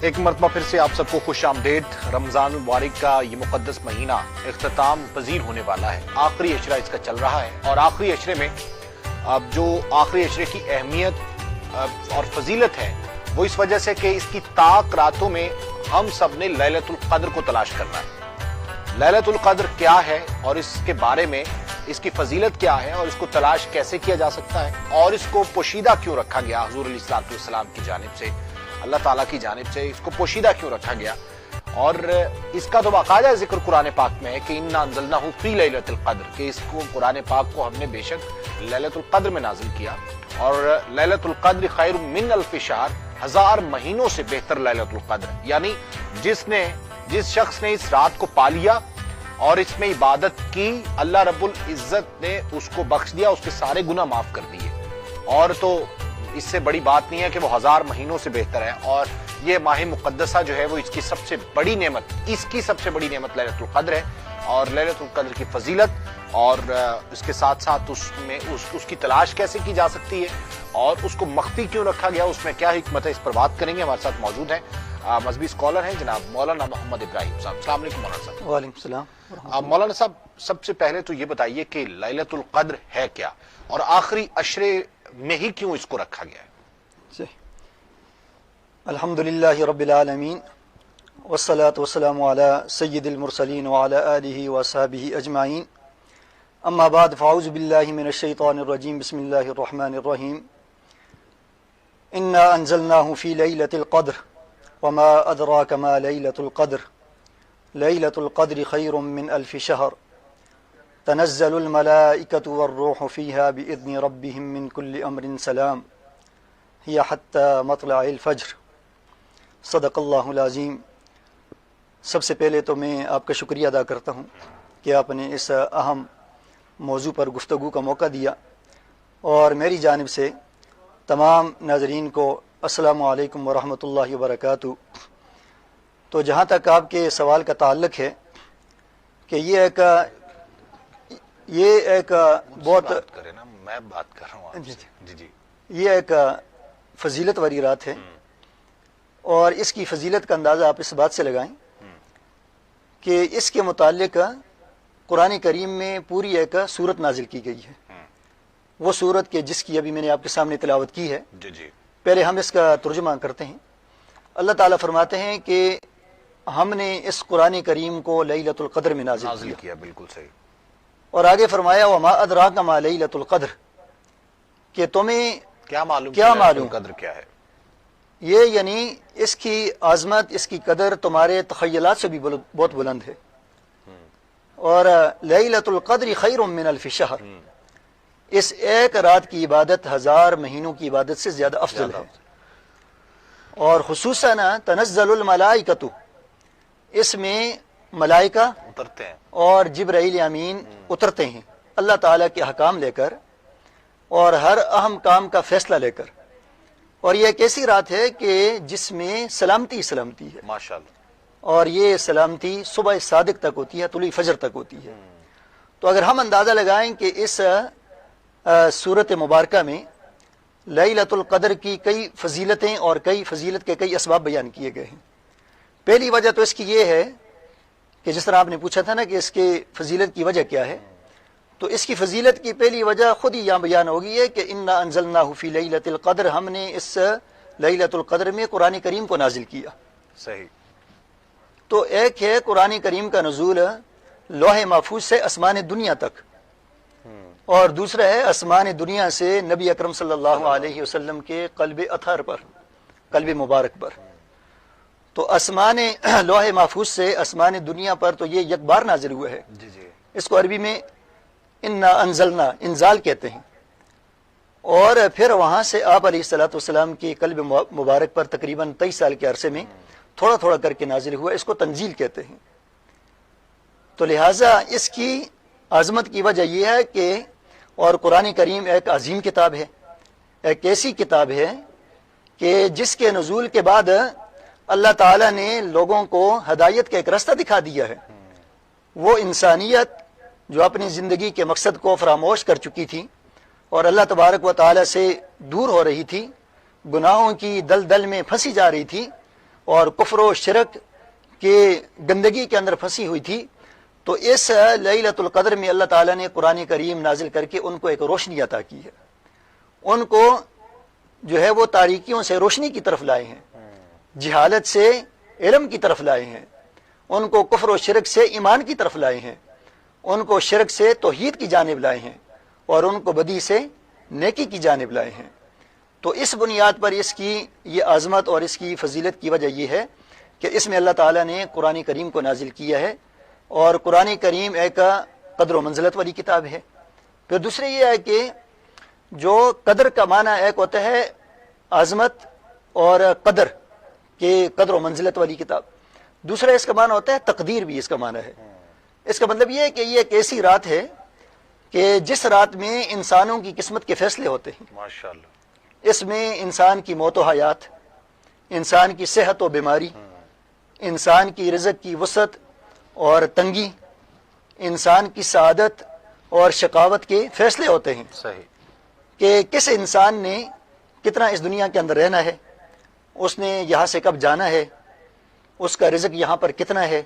ایک مرتبہ پھر سے آپ سب کو خوش آمدید۔ رمضان المبارک کا یہ مقدس مہینہ اختتام پذیر ہونے والا ہے، آخری اشرہ اس کا چل رہا ہے، اور آخری اشرے میں اب جو آخری اشرے کی اہمیت اور فضیلت ہے وہ اس وجہ سے کہ اس کی طاق راتوں میں ہم سب نے لیلۃ القدر کو تلاش کرنا ہے۔ لیلۃ القدر کیا ہے اور اس کے بارے میں اس کی فضیلت کیا ہے اور اس کو تلاش کیسے کیا جا سکتا ہے اور اس کو پوشیدہ کیوں رکھا گیا حضور علیہ الصلوۃ والسلام کی جانب سے، اللہ تعالیٰ کی جانب سے اس کو پوشیدہ کیوں رکھا گیا، اور اس کا تو باقاعدہ ذکر قرآن پاک میں ہے کہ انا انزلناہ فی لیلۃ القدر، کہ اس کو قرآن پاک کو ہم نے بے شک لیلۃ القدر میں نازل کیا، اور لیلۃ القدر خیر من الف شہر، 1000 مہینوں سے بہتر لیلۃ القدر، یعنی جس شخص نے اس رات کو پا لیا اور اس میں عبادت کی، اللہ رب العزت نے اس کو بخش دیا، اس کے سارے گناہ معاف کر دیے، اور تو اس سے بڑی بات نہیں ہے کہ وہ 1000 مہینوں سے بہتر ہے۔ اور یہ ماہ مقدسہ جو ہے وہ اس کی سب سے بڑی نعمت لیلۃ القدر ہے، اور لیلۃ القدر کی فضیلت اور اس کے ساتھ ساتھ اس میں اس کی تلاش کیسے کی جا سکتی ہے اور اس کو مخفی کیوں رکھا گیا، اس میں کیا حکمت ہے، اس پر بات کریں گے۔ ہمارے ساتھ موجود ہیں مذہبی اسکالر ہیں جناب مولانا محمد ابراہیم صاحب۔ السلام علیکم مولانا صاحب۔ وعلیکم السلام۔ مولانا صاحب، سب سے پہلے تو یہ بتائیے کہ لیلۃ القدر ہے کیا اور آخری اشرے میں ہی کیوں اس کو رکھا گیا ہے؟ الحمدللہ رب العالمین والصلاة والسلام علی سید المرسلین وعلی آلہ وصحبہ اجمعین، اما بعد فاعوذ باللہ من الشیطان الرجیم، بسم اللہ الرحمن الرحیم۔ انا انزلناہ فی لیلۃ القدر وما ادراک ما لیلۃ القدر، لیلۃ القدر خیر من الف شہر، تنزل الملائکۃ والروح فیہا بإذن ربہم من کل امر سلام، ہی حتی مطلع الفجر، صدق اللہ العظیم۔ سب سے پہلے تو میں آپ کا شکریہ ادا کرتا ہوں کہ آپ نے اس اہم موضوع پر گفتگو کا موقع دیا، اور میری جانب سے تمام ناظرین کو السلام علیکم ورحمۃ اللہ وبرکاتہ۔ تو جہاں تک آپ کے سوال کا تعلق ہے کہ یہ ایک بہت میں بات کر رہا ہوں جی یہ ایک فضیلت والی رات ہے، اور اس کی فضیلت کا اندازہ آپ اس بات سے لگائیں کہ اس کے متعلق قرآن کریم میں پوری ایک صورت نازل کی گئی ہے، وہ صورت کے جس کی ابھی میں نے آپ کے سامنے تلاوت کی ہے۔ پہلے ہم اس کا ترجمہ کرتے ہیں۔ اللہ تعالیٰ فرماتے ہیں کہ ہم نے اس قرآن کریم کو لیلۃ القدر میں نازل کیا۔ بالکل صحیح۔ اور آگے فرمایا وما ادراک ما لیلۃ القدر، کہ تمہیں کیا معلوم قدر کیا ہے؟ یہ یعنی اس کی عظمت، اس کی قدر تمہارے تخیلات سے بھی بہت بلند ہے، اور لیلۃ القدر خیر من الف شہر، اس ایک رات کی عبادت 1000 مہینوں کی عبادت سے زیادہ افضل ہے، اور خصوصاً تنزل الملائکۃ، اس میں ملائکہ اترتے ہیں اور جبرائیل امین اترتے ہیں اللہ تعالیٰ کے احکام لے کر اور ہر اہم کام کا فیصلہ لے کر، اور یہ ایک ایسی رات ہے کہ جس میں سلامتی ہے ماشاءاللہ، اور یہ سلامتی صبح صادق تک ہوتی ہے، طلوع فجر تک ہوتی ہے۔ تو اگر ہم اندازہ لگائیں کہ اس صورت مبارکہ میں لیلۃ القدر کی کئی فضیلتیں اور کئی فضیلت کے کئی اسباب بیان کیے گئے ہیں۔ پہلی وجہ تو اس کی یہ ہے کہ جس طرح آپ نے پوچھا تھا نا کہ اس کے فضیلت کی وجہ کیا ہے، تو اس کی فضیلت کی پہلی وجہ خود ہی یہاں بیان ہوگی ہے کہ انا انزلناہ فی لیلۃ القدر، ہم نے اس لیلۃ القدر میں قرآن کریم کو نازل کیا۔ صحیح۔ تو ایک ہے قرآن کریم کا نزول لوح محفوظ سے آسمان دنیا تک، اور دوسرا ہے آسمان دنیا سے نبی اکرم صلی اللہ علیہ وسلم کے قلب اطہر پر، قلب مبارک پر۔ تو آسمان لوح محفوظ سے آسمان دنیا پر تو یہ یک بار نازل ہوا ہے۔ اس کو عربی میں انا انزلنا، انزال کہتے ہیں، اور پھر وہاں سے آپ علیہ الصلوۃ والسلام کی قلب مبارک پر تقریباً 23 سال کے عرصے میں تھوڑا تھوڑا کر کے نازل ہوا، اس کو تنزیل کہتے ہیں۔ تو لہٰذا اس کی عظمت کی وجہ یہ ہے کہ، اور قرآن کریم ایک عظیم کتاب ہے، ایک ایسی کتاب ہے کہ جس کے نزول کے بعد اللہ تعالیٰ نے لوگوں کو ہدایت کا ایک راستہ دکھا دیا ہے۔ وہ انسانیت جو اپنی زندگی کے مقصد کو فراموش کر چکی تھی اور اللہ تبارک و تعالیٰ سے دور ہو رہی تھی، گناہوں کی دلدل میں پھنسی جا رہی تھی، اور کفر و شرک کے گندگی کے اندر پھنسی ہوئی تھی، تو اس لیلۃ القدر میں اللہ تعالیٰ نے قرآن کریم نازل کر کے ان کو ایک روشنی عطا کی ہے، ان کو جو ہے وہ تاریکیوں سے روشنی کی طرف لائے ہیں، جہالت سے علم کی طرف لائے ہیں، ان کو کفر و شرک سے ایمان کی طرف لائے ہیں، ان کو شرک سے توحید کی جانب لائے ہیں، اور ان کو بدی سے نیکی کی جانب لائے ہیں۔ تو اس بنیاد پر اس کی یہ عظمت اور اس کی فضیلت کی وجہ یہ ہے کہ اس میں اللہ تعالیٰ نے قرآن کریم کو نازل کیا ہے، اور قرآن کریم ایک قدر و منزلت والی کتاب ہے۔ پھر دوسرے یہ ہے کہ جو قدر کا معنی ایک ہوتا ہے عظمت اور قدر کے قدر و منزلت والی کتاب، دوسرا اس کا معنی ہوتا ہے تقدیر، بھی اس کا معنی ہے۔ اس کا مطلب یہ ہے کہ یہ ایک ایسی رات ہے کہ جس رات میں انسانوں کی قسمت کے فیصلے ہوتے ہیں۔ ماشاءاللہ۔ اس میں انسان کی موت و حیات، انسان کی صحت و بیماری، انسان کی رزق کی وسعت اور تنگی، انسان کی سعادت اور شقاوت کے فیصلے ہوتے ہیں، صحیح، کہ کس انسان نے کتنا اس دنیا کے اندر رہنا ہے، اس نے یہاں سے کب جانا ہے، اس کا رزق یہاں پر کتنا ہے،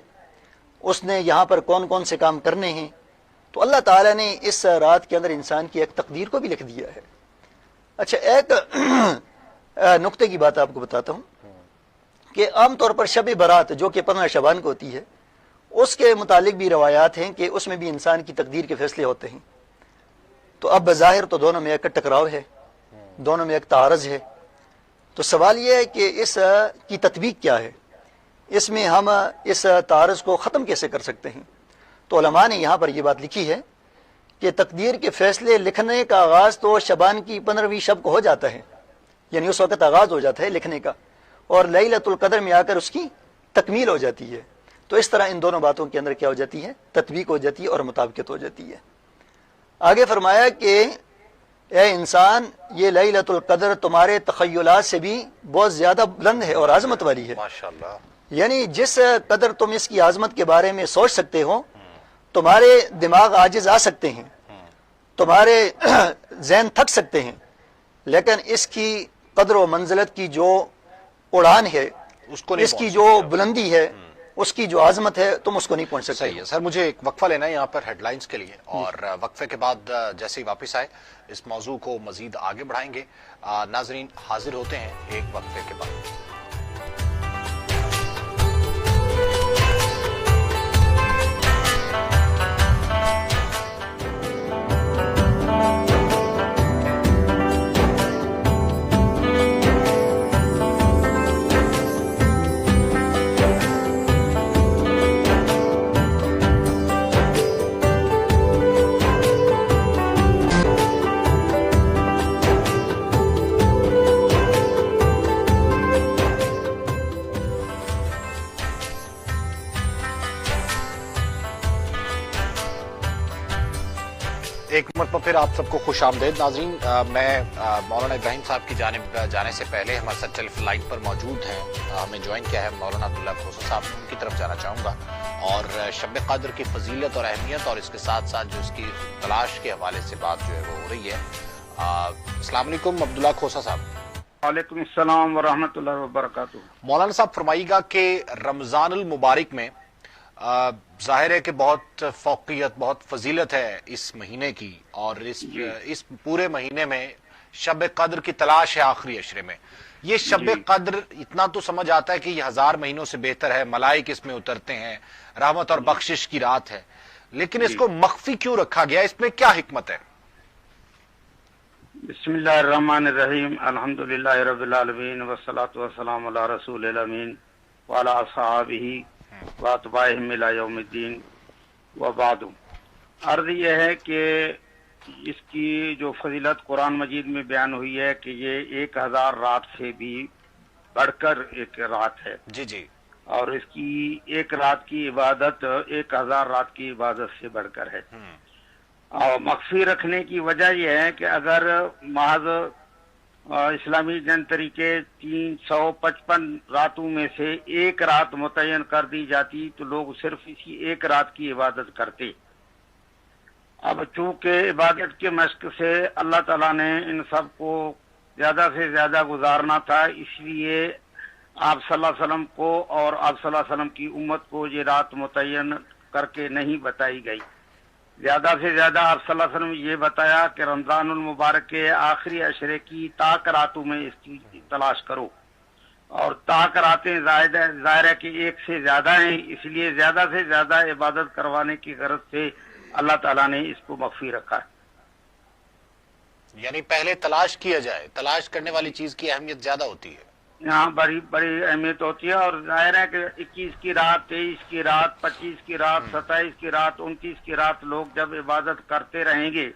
اس نے یہاں پر کون کون سے کام کرنے ہیں۔ تو اللہ تعالیٰ نے اس رات کے اندر انسان کی ایک تقدیر کو بھی لکھ دیا ہے۔ اچھا، ایک نقطے کی بات آپ کو بتاتا ہوں کہ عام طور پر شب برات جو کہ 15 شعبان کو ہوتی ہے، اس کے متعلق بھی روایات ہیں کہ اس میں بھی انسان کی تقدیر کے فیصلے ہوتے ہیں۔ تو اب بظاہر تو دونوں میں ایک ٹکراؤ ہے، دونوں میں ایک تعارض ہے۔ تو سوال یہ ہے کہ اس کی تطبیق کیا ہے، اس میں ہم اس تعارض کو ختم کیسے کر سکتے ہیں؟ تو علماء نے یہاں پر یہ بات لکھی ہے کہ تقدیر کے فیصلے لکھنے کا آغاز تو شعبان کی 15ویں شب کو ہو جاتا ہے، یعنی اس وقت آغاز ہو جاتا ہے لکھنے کا، اور لیلۃ القدر میں آ کر اس کی تکمیل ہو جاتی ہے۔ تو اس طرح ان دونوں باتوں کے اندر کیا ہو جاتی ہے، تطبیق ہو جاتی ہے اور مطابقت ہو جاتی ہے۔ آگے فرمایا کہ اے انسان، یہ لیلۃ القدر تمہارے تخیلات سے بھی بہت زیادہ بلند ہے اور عظمت والی ہے۔ ماشاءاللہ۔ یعنی جس قدر تم اس کی عظمت کے بارے میں سوچ سکتے ہو، تمہارے دماغ عاجز آ سکتے ہیں، تمہارے ذہن تھک سکتے ہیں، لیکن اس کی قدر و منزلت کی جو اڑان ہے، اس کو نہیں اس کی پہنچ جو سکتے۔ بلندی ہے، اس کی جو عظمت ہے، تم اس کو نہیں پہنچ سکتے۔ صحیح ہے سر، مجھے ایک وقفہ لینا ہے یہاں پر ہیڈ لائنز کے لیے، اور وقفے کے بعد جیسے ہی واپس آئے اس موضوع کو مزید آگے بڑھائیں گے۔ ناظرین حاضر ہوتے ہیں ایک وقفے کے بعد۔ ایک مرتبہ پھر آپ سب کو خوش آمدید ناظرین۔ میں مولانا ابراہیم صاحب کی جانب جانے سے پہلے ہمارے ساتھ ٹیلی فون لائن پر موجود ہیں، ہمیں جوائن کیا ہے مولانا عبداللہ کھوسہ صاحب، ان کی طرف جانا چاہوں گا، اور شب قدر کی فضیلت اور اہمیت اور اس کے ساتھ ساتھ جو اس کی تلاش کے حوالے سے بات جو ہے وہ ہو رہی ہے۔ السلام علیکم عبداللہ کھوسہ صاحب۔ وعلیکم السلام ورحمۃ اللہ وبرکاتہ۔ مولانا صاحب فرمائیے گا کہ رمضان المبارک میں ظاہر ہے کہ بہت فوقیت، بہت فضیلت ہے اس مہینے کی، اور اس پورے مہینے میں شب قدر کی تلاش ہے آخری عشرے میں۔ یہ شب قدر اتنا تو سمجھ آتا ہے کہ یہ 1000 مہینوں سے بہتر ہے، ملائک اس میں اترتے ہیں، رحمت اور بخشش کی رات ہے، لیکن اس کو مخفی کیوں رکھا گیا، اس میں کیا حکمت ہے؟ بسم اللہ الرحمن الرحیم، الحمدللہ رب العالمین، والصلاة والسلام علی رسول الامین وعلی اصحابہ واتباعہم الی یوم الدین وبعد۔ عرض یہ ہے کہ اس کی جو فضیلت قرآن مجید میں بیان ہوئی ہے کہ یہ 1000 رات سے بھی بڑھ کر ایک رات ہے، جی جی، اور اس کی ایک رات کی عبادت 1000 رات کی عبادت سے بڑھ کر ہے۔ اور مخفی رکھنے کی وجہ یہ ہے کہ اگر محض اسلامی جن طریقے 355 راتوں میں سے ایک رات متعین کر دی جاتی تو لوگ صرف اسی ایک رات کی عبادت کرتے۔ اب چونکہ عبادت کے مشق سے اللہ تعالیٰ نے ان سب کو زیادہ سے زیادہ گزارنا تھا، اس لیے آپ صلی اللہ علیہ وسلم کو اور آپ صلی اللہ علیہ وسلم کی امت کو یہ رات متعین کر کے نہیں بتائی گئی. زیادہ سے زیادہ آپ صلی اللہ علیہ وسلم نے یہ بتایا کہ رمضان المبارک کے آخری عشرے کی طاق راتوں میں اس کی تلاش کرو، اور طاق راتیں ظاہر ہے کہ ایک سے زیادہ ہیں، اس لیے زیادہ سے زیادہ عبادت کروانے کی غرض سے اللہ تعالیٰ نے اس کو مخفی رکھا ہے. یعنی پہلے تلاش کیا جائے، تلاش کرنے والی چیز کی اہمیت زیادہ ہوتی ہے. یہاں بڑی بڑی اہمیت ہوتی ہے، اور ظاہر ہے کہ 21 کی رات، 23 کی رات، 25 کی رات، 27 کی رات، 29 کی رات لوگ جب عبادت کرتے رہیں گے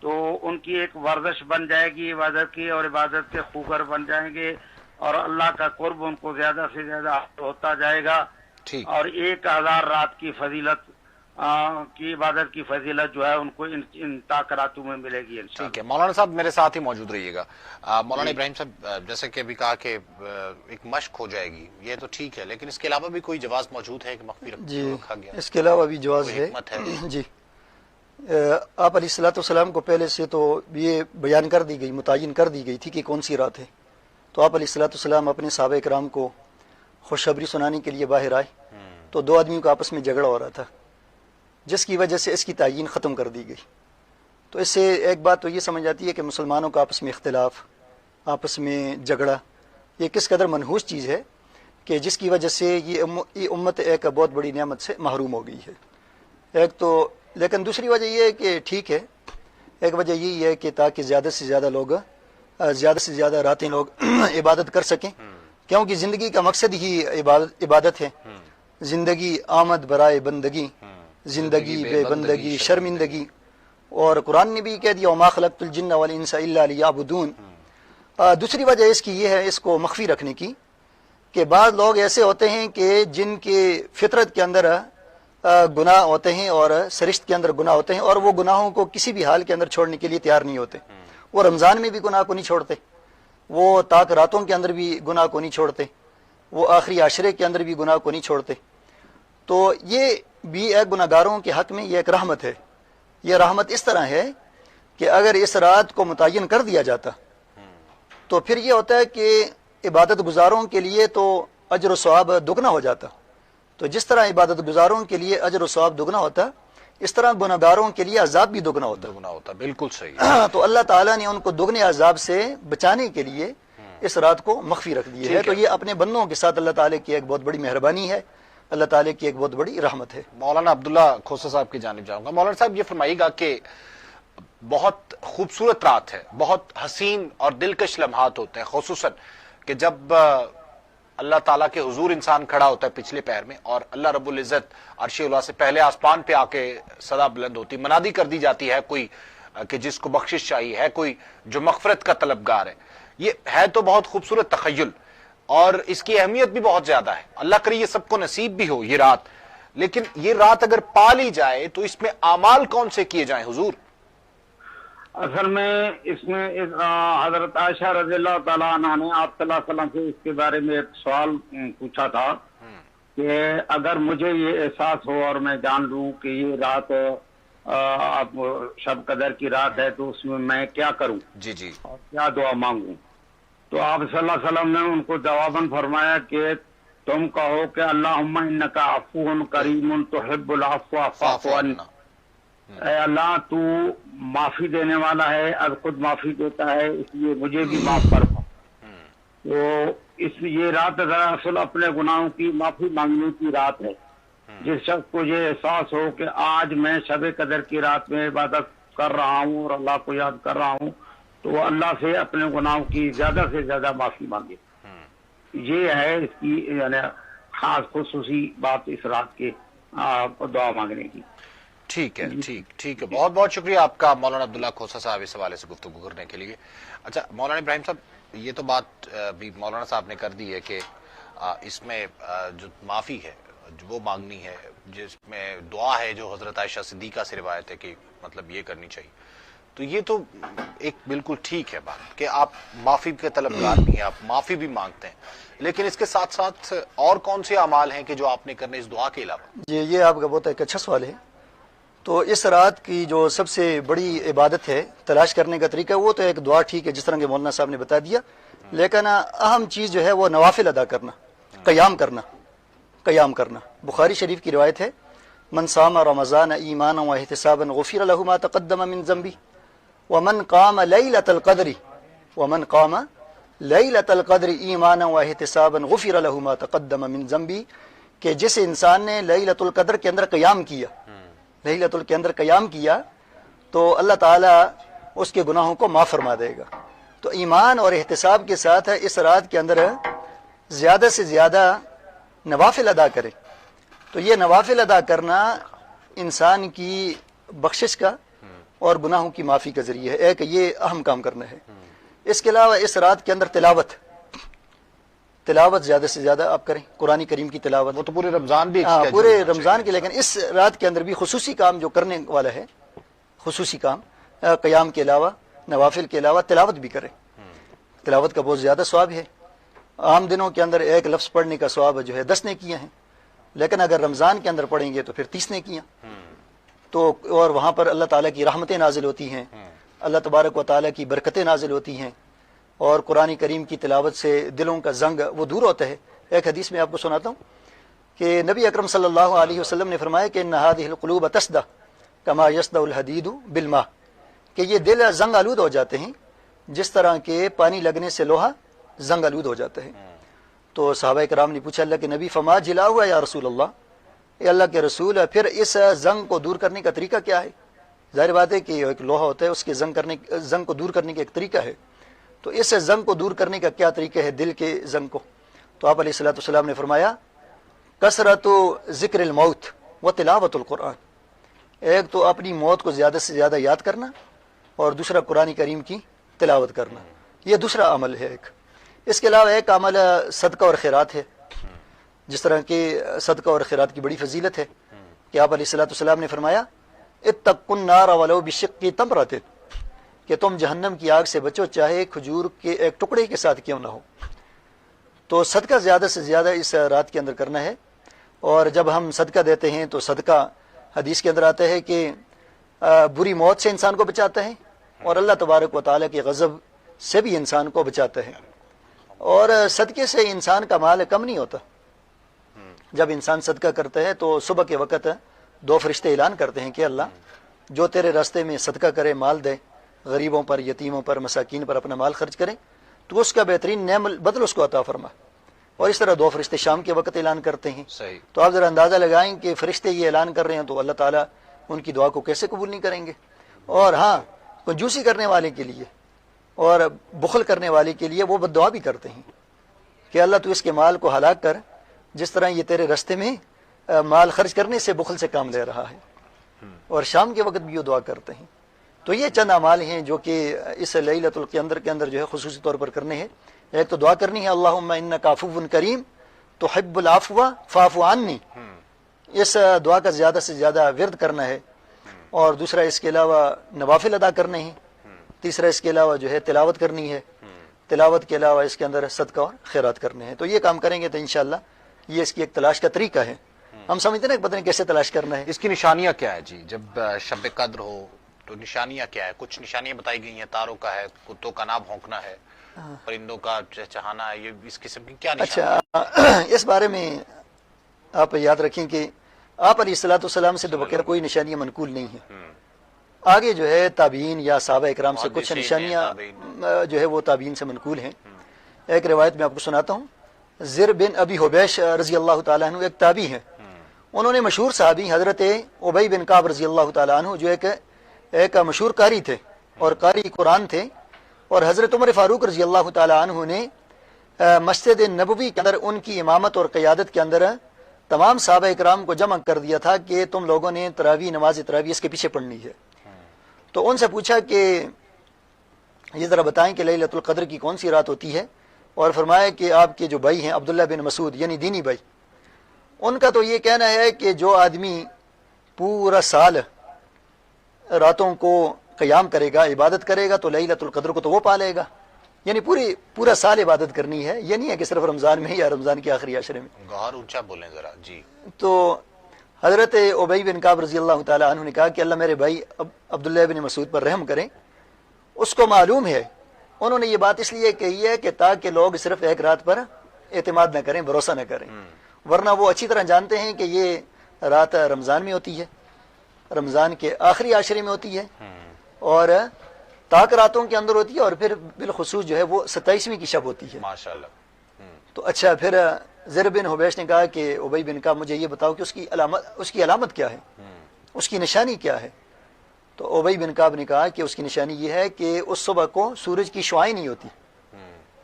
تو ان کی ایک ورزش بن جائے گی عبادت کی، اور عبادت کے خوگر بن جائیں گے، اور اللہ کا قرب ان کو زیادہ سے زیادہ ہوتا جائے گا. ٹھیک. اور 1000 رات کی فضیلت کی عبادت کی فضیلت جو ہے ان کو ان تاکراتوں میں ملے گی انشاءاللہ. ٹھیک ہے مولانا صاحب، میرے ساتھ ہی موجود رہیے گا. مولانا ابراہیم صاحب، جیسے کہ ابھی کہا کہ ایک مشق ہو جائے گی، یہ تو ٹھیک ہے، لیکن اس کے علاوہ بھی کوئی جواز موجود ہے کہ مخفی رکھا گیا؟ اس کے علاوہ بھی جواز کوئی ہے. حکمت ہے؟ جی، آپ علیہ الصلوۃ والسلام کو پہلے سے تو یہ بیان کر دی گئی، متعین کر دی گئی تھی کہ کون سی رات ہے. تو آپ علیہ الصلوۃ والسلام اپنے صحابہ کرام کو خوشخبری سنانے کے لیے باہر آئے تو 2 آدمیوں کا آپس میں جھگڑا ہو رہا تھا، جس کی وجہ سے اس کی تعیین ختم کر دی گئی. تو اس سے ایک بات تو یہ سمجھ آتی ہے کہ مسلمانوں کا آپس میں اختلاف، آپس میں جھگڑا، یہ کس قدر منحوس چیز ہے کہ جس کی وجہ سے یہ امت ایک بہت بڑی نعمت سے محروم ہو گئی ہے. ایک تو لیکن دوسری وجہ یہ ہے کہ ٹھیک ہے، ایک وجہ یہی ہے کہ تاکہ زیادہ سے زیادہ لوگ زیادہ سے زیادہ راتیں لوگ عبادت کر سکیں، کیونکہ زندگی کا مقصد ہی عبادت ہے. زندگی آمد برائے بندگی، زندگی بے بندگی شرمندگی. اور قرآن نے بھی کہہ دیا وما خلقت الجن والانس الا لیعبدون. دوسری وجہ اس کی یہ ہے، اس کو مخفی رکھنے کی، کہ بعض لوگ ایسے ہوتے ہیں کہ جن کے فطرت کے اندر گناہ ہوتے ہیں اور سرشت کے اندر گناہ ہوتے ہیں، اور وہ گناہوں کو کسی بھی حال کے اندر چھوڑنے کے لیے تیار نہیں ہوتے. وہ رمضان میں بھی گناہ کو نہیں چھوڑتے، وہ طاق راتوں کے اندر بھی گناہ کو نہیں چھوڑتے، وہ آخری عشرے کے اندر بھی گناہ کو نہیں چھوڑتے. تو یہ بھی ایک گناہ گاروں کے حق میں یہ ایک رحمت ہے. یہ رحمت اس طرح ہے کہ اگر اس رات کو متعین کر دیا جاتا تو پھر یہ ہوتا ہے کہ عبادت گزاروں کے لیے تو اجر و ثواب دگنا ہو جاتا. تو جس طرح عبادت گزاروں کے لیے اجر و ثواب دگنا ہوتا، اس طرح گناہ گاروں کے لیے عذاب بھی دگنا ہوتا. بالکل صحیح. تو اللہ تعالیٰ نے ان کو دگنے عذاب سے بچانے کے لیے اس رات کو مخفی رکھ دی ہے. تو یہ اپنے بندوں کے ساتھ اللہ تعالیٰ کی ایک بہت بڑی مہربانی ہے، اللہ تعالیٰ کی ایک بہت بڑی رحمت ہے. مولانا عبداللہ کھوسہ صاحب کی جانب جاؤں گا. مولانا صاحب یہ فرمائیے گا کہ بہت خوبصورت رات ہے، بہت حسین اور دلکش لمحات ہوتے ہیں، خصوصاً کہ جب اللہ تعالیٰ کے حضور انسان کھڑا ہوتا ہے پچھلے پیر میں، اور اللہ رب العزت عرش اولا سے پہلے آسمان پہ آ کے صدا بلند ہوتی، منادی کر دی جاتی ہے کوئی کہ جس کو بخشش چاہیے ہے، کوئی جو مغفرت کا طلبگار ہے. یہ ہے تو بہت خوبصورت تخیل، اور اس کی اہمیت بھی بہت زیادہ ہے. اللہ کرے یہ سب کو نصیب بھی ہو یہ رات. لیکن یہ رات اگر پا لی جائے تو اس میں اعمال کون سے کیے جائیں حضور؟ اصل میں اس میں حضرت عائشہ رضی اللہ تعالیٰ عنہ نے آپ صلی اللہ علیہ وسلم سے اس کے بارے میں ایک سوال پوچھا تھا کہ اگر مجھے یہ احساس ہو اور میں جان لوں کہ یہ رات اب شب قدر کی رات ہے تو اس میں کیا کروں، جی اور کیا دعا مانگوں. تو آپ صلی اللہ علیہ وسلم نے ان کو جواباً فرمایا کہ تم کہو کہ اللہم انکا عفو کریم تحب العفو فاعف عنا. اے اللہ تو معافی دینے والا ہے، از خود معافی دیتا ہے، اس لیے مجھے بھی معاف فرما. تو یہ رات دراصل اپنے گناہوں کی معافی مانگنے کی رات ہے. جس شخص کو یہ احساس ہو کہ آج میں شب قدر کی رات میں عبادت کر رہا ہوں اور اللہ کو یاد کر رہا ہوں، تو وہ اللہ سے اپنے گناہوں کی زیادہ سے زیادہ معافی مانگے. یہ ہے اس کی یعنی خاص خصوصی بات اس رات کے دعا مانگنے کی. ٹھیک ہے، ٹھیک ہے. بہت بہت شکریہ آپ کا مولانا عبداللہ کھوسہ صاحب اس حوالے سے گفتگو کرنے کے لیے. اچھا مولانا ابراہیم صاحب، یہ تو بات بھی مولانا صاحب نے کر دی ہے کہ اس میں جو معافی ہے وہ مانگنی ہے، جس میں دعا ہے جو حضرت عائشہ صدیقہ سے روایت ہے کہ مطلب یہ کرنی چاہیے. تو یہ تو ایک بالکل ٹھیک ہے بات کہ آپ معافی کے طلبگار بھی ہیں، آپ معافی بھی مانگتے ہیں، لیکن اس کے ساتھ ساتھ اور کون سے اعمال ہیں کہ جو آپ نے کرنے اس دعا کے علاوہ؟ یہ آپ کا بہت ایک اچھا سوال ہے. تو اس رات کی جو سب سے بڑی عبادت ہے تلاش کرنے کا طریقہ، وہ تو ایک دعا ٹھیک ہے جس طرح کہ مولانا صاحب نے بتا دیا، لیکن اہم چیز جو ہے وہ نوافل ادا کرنا، قیام کرنا۔ بخاری شریف کی روایت ہے، من صام رمضان ایمانا واحتسابا غفر له ما تقدم من ذنبه ومن قام لیلۃ القدر ایمانا واحتسابا غفر له ما تقدم من ذنبه، کہ جس انسان نے لیلۃ القدر کے اندر قیام کیا، لیلۃ القدر کے اندر قیام کیا تو اللہ تعالیٰ اس کے گناہوں کو معاف فرما دے گا۔ تو ایمان اور احتساب کے ساتھ اس رات کے اندر زیادہ سے زیادہ نوافل ادا کرے، تو یہ نوافل ادا کرنا انسان کی بخشش کا اور گناہوں کی معافی کا ذریعہ ہے، ایک یہ اہم کام کرنا ہے۔ اس کے علاوہ اس رات کے اندر تلاوت زیادہ سے زیادہ آپ کریں، قرآن کریم کی تلاوت۔ وہ تو پورے رمضان بھی پورے رمضان کے، لیکن اس رات کے اندر بھی خصوصی کام جو کرنے والا ہے، خصوصی کام قیام کے علاوہ، نوافل کے علاوہ تلاوت بھی کریں۔ تلاوت کا بہت زیادہ ثواب ہے۔ عام دنوں کے اندر ایک لفظ پڑھنے کا ثواب جو ہے 10 نیکیاں ہیں، لیکن اگر رمضان کے اندر پڑھیں گے تو پھر 30 نیکیاں۔ تو اور وہاں پر اللہ تعالیٰ کی رحمتیں نازل ہوتی ہیں، اللہ تبارک و تعالیٰ کی برکتیں نازل ہوتی ہیں، اور قرآن کریم کی تلاوت سے دلوں کا زنگ وہ دور ہوتا ہے۔ ایک حدیث میں آپ کو سناتا ہوں کہ نبی اکرم صلی اللہ علیہ وسلم نے فرمایا کہ ان هذه القلوب تصدع كما يصدع الحديد بالماء، کہ یہ دل زنگ آلود ہو جاتے ہیں جس طرح کے پانی لگنے سے لوہا زنگ آلود ہو جاتا ہے۔ تو صحابہ کرام نے پوچھا اللہ کے نبی فما جلا ہوا یا رسول اللہ، اے اللہ کے رسول پھر اس زنگ کو دور کرنے کا طریقہ کیا ہے؟ ظاہر بات ہے کہ ایک لوہا ہوتا ہے، اس کے زنگ کو دور کرنے کا ایک طریقہ ہے، تو اس زنگ کو دور کرنے کا کیا طریقہ ہے دل کے زنگ کو؟ تو آپ علیہ الصلوۃ والسلام نے فرمایا کثرت ذکر الموت و تلاوت القرآن، ایک تو اپنی موت کو زیادہ سے زیادہ یاد کرنا، اور دوسرا قرآن کریم کی تلاوت کرنا، یہ دوسرا عمل ہے ایک۔ اس کے علاوہ ایک عمل صدقہ اور خیرات ہے، جس طرح کہ صدقہ اور خیرات کی بڑی فضیلت ہے کہ آپ علیہ الصلوۃ والسلام نے فرمایا اتقوا النار ولو بشق تمرۃ، کہ تم جہنم کی آگ سے بچو چاہے کھجور کے ایک ٹکڑے کے ساتھ کیوں نہ ہو۔ تو صدقہ زیادہ سے زیادہ اس رات کے اندر کرنا ہے، اور جب ہم صدقہ دیتے ہیں تو صدقہ حدیث کے اندر آتا ہے کہ بری موت سے انسان کو بچاتا ہے، اور اللہ تبارک و تعالیٰ کے غضب سے بھی انسان کو بچاتا ہے، اور صدقے سے انسان کا مال کم نہیں ہوتا۔ جب انسان صدقہ کرتا ہے تو صبح کے وقت 2 فرشتے اعلان کرتے ہیں کہ اللہ جو تیرے راستے میں صدقہ کرے، مال دے، غریبوں پر، یتیموں پر، مساکین پر اپنا مال خرچ کرے، تو اس کا بہترین نعم بدل اس کو عطا فرما۔ اور اس طرح 2 فرشتے شام کے وقت اعلان کرتے ہیں۔ صحیح۔ تو آپ ذرا اندازہ لگائیں کہ فرشتے یہ اعلان کر رہے ہیں تو اللہ تعالیٰ ان کی دعا کو کیسے قبول نہیں کریں گے۔ اور ہاں، کنجوسی کرنے والے کے لیے اور بخل کرنے والے کے لیے وہ بد دعا بھی کرتے ہیں کہ اللہ تو اس کے مال کو ہلاک کر، جس طرح یہ تیرے راستے میں مال خرچ کرنے سے بخل سے کام لے رہا ہے۔ اور شام کے وقت بھی وہ دعا کرتے ہیں۔ تو یہ چند اعمال ہیں جو کہ اس لیلۃ القدر کے اندر جو ہے خصوصی طور پر کرنے ہیں۔ ایک تو دعا کرنی ہے اللہم انک عفو کریم تحب العفو فاعف عنی، اس دعا کا زیادہ سے زیادہ ورد کرنا ہے۔ اور دوسرا اس کے علاوہ نوافل ادا کرنے ہیں۔ تیسرا اس کے علاوہ جو ہے تلاوت کرنی ہے۔ تلاوت کے علاوہ اس کے اندر صدقہ اور خیرات کرنے ہیں۔ تو یہ کام کریں گے تو انشاءاللہ یہ اس کی ایک تلاش کا طریقہ ہے۔ ہم سمجھتے ہیں کہ پتہ نہیں کیسے تلاش کرنا ہے۔ اس کی نشانیاں کیا ہے جی؟ جب شب قدر ہو تو نشانیاں کیا ہے؟ کچھ نشانیاں بتائی گئی ہیں، تاروں کا ہے، کتوں کا نام بھونکنا ہے، پرندوں کا چہچہانا ہے، یہ اس قسم کی کیا نشانیاں؟ اچھا، اس بارے میں آپ یاد رکھیں کہ آپ علیہ الصلوۃ والسلام سے بغیر کوئی نشانیاں منقول نہیں ہیں۔ آگے جو ہے تابعین یا صحابہ اکرام سے کچھ نشانیاں جو ہے وہ تابعین سے منقول ہیں۔ ایک روایت میں آپ کو سناتا ہوں۔ زر بن ابی حبیش رضی اللہ تعالیٰ عنہ ایک تابعی ہیں، انہوں نے مشہور صحابی حضرت ابی بن کعب رضی اللہ تعالیٰ عنہ جو ایک مشہور قاری تھے اور قاری قرآن تھے، اور حضرت عمر فاروق رضی اللہ تعالیٰ عنہ نے مسجد نبوی کے اندر ان کی امامت اور قیادت کے اندر تمام صحابہ اکرام کو جمع کر دیا تھا کہ تم لوگوں نے تراویح، نماز تراویح اس کے پیچھے پڑھنی ہے۔ تو ان سے پوچھا کہ یہ ذرا بتائیں کہ لیلۃ القدر کی کون سی رات ہوتی ہے، اور فرمایا کہ آپ کے جو بھائی ہیں عبداللہ بن مسعود یعنی دینی بھائی، ان کا تو یہ کہنا ہے کہ جو آدمی پورا سال راتوں کو قیام کرے گا، عبادت کرے گا، تو لیلۃ القدر کو تو وہ پا لے گا۔ یعنی پورا سال عبادت کرنی ہے، یہ نہیں ہے کہ صرف رمضان میں یا رمضان کے آخری عشرے میں۔ گہر اونچا بولیں ذرا جی۔ تو حضرت ابی بن کعب رضی اللہ تعالیٰ عنہ نے کہا کہ اللہ میرے بھائی عبداللہ بن مسعود پر رحم کریں، اس کو معلوم ہے، انہوں نے یہ بات اس لیے کہی ہے کہ تاکہ لوگ صرف ایک رات پر اعتماد نہ کریں، بھروسہ نہ کریں، ورنہ وہ اچھی طرح جانتے ہیں کہ یہ رات رمضان میں ہوتی ہے، رمضان کے آخری عاشرے میں ہوتی ہے، اور تاک راتوں کے اندر ہوتی ہے، اور پھر بالخصوص جو ہے وہ 27ویں کی شب ہوتی ہے۔ ماشاءاللہ۔ تو اچھا، پھر زر بن حبیش نے کہا کہ ابی بن کعب مجھے یہ بتاؤ کہ اس کی علامت کیا ہے، اس کی نشانی کیا ہے؟ تو ابی بن کعب نے کہا کہ اس کی نشانی یہ ہے کہ اس صبح کو سورج کی شعاعیں نہیں ہوتی،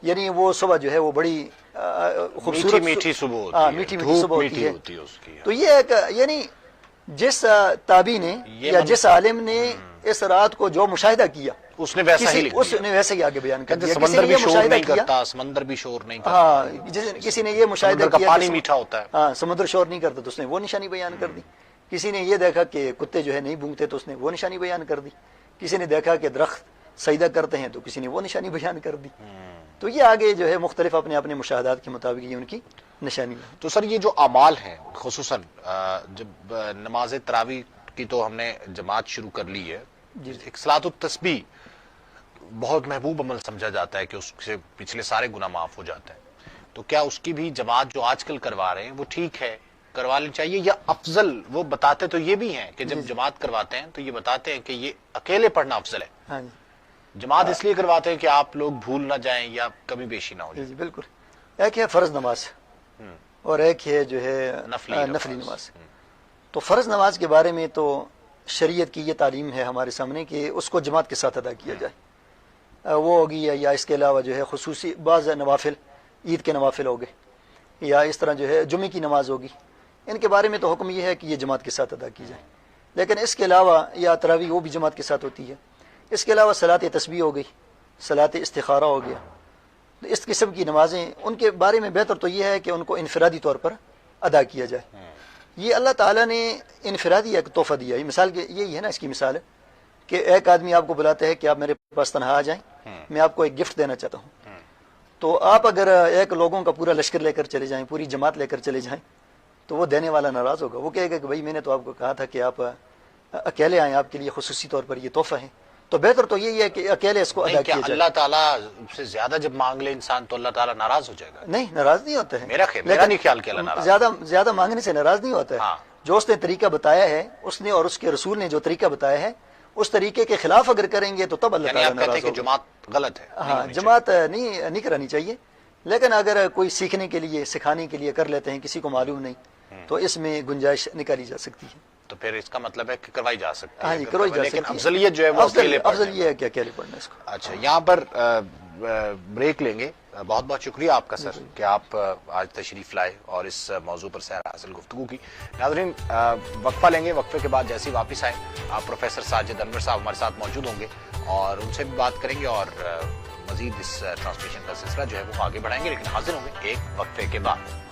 یعنی وہ صبح جو ہے وہ بڑی خوبصورت میٹھی صبح ہوتی ہاں ہے، میٹھی دھوپ صبح میٹھی ہوتی ہوتی ہے اس کی۔ ہے۔ تو یہ ایک یعنی جس تابعی نے یا جس عالم نے اس رات کو جو مشاہدہ کیا اس نے ویسا ہی لکھ اس دیا۔ نے ویسے ہی آگے بیان کر دیا۔ کسی سمندر نے بھی یہ شور مشاہدہ نہیں کیا، کرتا، سمندر بھی شور نہیں کرتا، ہاں کسی نے یہ مشاہدہ سمندر کا کیا پانی کہ میٹھا ہوتا ہے۔ ہاں سمندر شور نہیں کرتا تو اس نے وہ نشانی بیان کر دی۔ کسی نے یہ دیکھا کہ کتے جو ہے نہیں بھونگتے تو اس نے وہ نشانی بیان کر دی۔ کسی نے دیکھا کہ درخت سجدہ کرتے ہیں تو کسی نے وہ نشانی بیان کر دی۔ تو یہ آگے جو ہے مختلف اپنے اپنے مشاہدات کے مطابق یہ ان کی نشانی ہے۔ تو سر یہ جو اعمال ہیں، خصوصاً جب نماز تراویح کی تو ہم نے جماعت شروع کر لی ہے، ایک صلاۃ التسبیح بہت محبوب عمل سمجھا جاتا ہے کہ اس سے پچھلے سارے گناہ معاف ہو جاتے ہیں، تو کیا اس کی بھی جماعت جو آج کل کروا رہے ہیں وہ ٹھیک ہے، کروا لینی چاہیے، یا افضل وہ بتاتے تو یہ بھی ہیں کہ جب جماعت کرواتے ہیں تو یہ بتاتے ہیں کہ یہ اکیلے پڑھنا افضل ہے، ہاں جی جماعت اس لیے کرواتے ہیں کہ آپ لوگ بھول نہ جائیں یا کمی بیشی نہ ہو جائے۔ جی بالکل، ایک ہے فرض نماز اور ایک ہے جو ہے نفلی نماز۔ تو فرض نماز کے بارے میں تو شریعت کی یہ تعلیم ہے ہمارے سامنے کہ اس کو جماعت کے ساتھ ادا کیا جائے، وہ ہوگی یا اس کے علاوہ جو ہے خصوصی بعض نوافل، عید کے نوافل ہو گئے، یا اس طرح جو ہے جمعے کی نماز ہوگی، ان کے بارے میں تو حکم یہ ہے کہ یہ جماعت کے ساتھ ادا کی جائے۔ لیکن اس کے علاوہ یا تراویح وہ بھی جماعت کے ساتھ ہوتی ہے، اس کے علاوہ صلاۃ تسبیح ہو گئی، صلاۃ استخارہ ہو گیا، اس قسم کی نمازیں ان کے بارے میں بہتر تو یہ ہے کہ ان کو انفرادی طور پر ادا کیا جائے۔ یہ اللہ تعالیٰ نے انفرادی ایک تحفہ دیا ہے، مثال کے یہی ہے نا، اس کی مثال ہے کہ ایک آدمی آپ کو بلاتا ہے کہ آپ میرے پاس تنہا آ جائیں، میں آپ کو ایک گفٹ دینا چاہتا ہوں، تو آپ اگر ایک لوگوں کا پورا لشکر لے کر چلے جائیں، پوری جماعت لے کر چلے جائیں، تو وہ دینے والا ناراض ہوگا، وہ کہے گا کہ بھائی میں نے تو آپ کو کہا تھا کہ آپ اکیلے آئیں، آپ کے لیے خصوصی طور پر یہ تحفہ ہے۔ تو بہتر تو یہی ہے کہ اکیلے اس کو ادا کیا جائے۔ اللہ تعالیٰ سے زیادہ جب مانگ لے انسان تو اللہ تعالیٰ ناراض ہو جائے گا؟ نہیں، ناراض نہیں ہوتا ہے، میرا نہیں خیال کہ اللہ ناراض زیادہ مانگنے سے ناراض نہیں ہوتا ہے۔ جو اس نے طریقہ بتایا ہے، اس نے اور اس کے رسول نے جو طریقہ بتایا ہے، اس طریقے کے خلاف اگر کریں گے تو تب اللہ تعالیٰ ناراض ہوگا۔ جماعت غلط ہے، ہاں جماعت نہیں کرانی چاہیے، لیکن اگر کوئی سیکھنے کے لیے، سکھانے کے لیے کر لیتے ہیں، کسی کو معلوم نہیں، تو اس میں گنجائش نکالی جا سکتی ہے۔ تو پھر اس کا مطلب ہے کہ کروائی جا سکتی ہے۔ ہاں جی، کروائی جا سکتی ہے، لیکن افضلیت جو ہے وہ افضل یہ ہے کہ اکیلے پڑھنا اس کو۔ اچھا، یہاں پر بریک لیں گے۔ بہت بہت شکریہ آپ کا سر کہ آپ آج تشریف لائے اور اس موضوع پر سیر حاصل گفتگو کی۔ ناظرین وقفہ لیں گے، وقفے کے بعد جیسے ہی واپس آئیں آپ پروفیسر ساجد انور صاحب ہمارے ساتھ موجود ہوں گے اور ان سے بھی بات کریں گے اور مزید اس ٹرانسمیشن کا سلسلہ جو ہے وہ آگے بڑھائیں گے، لیکن حاضر ہوں گے ایک وقفے کے بعد۔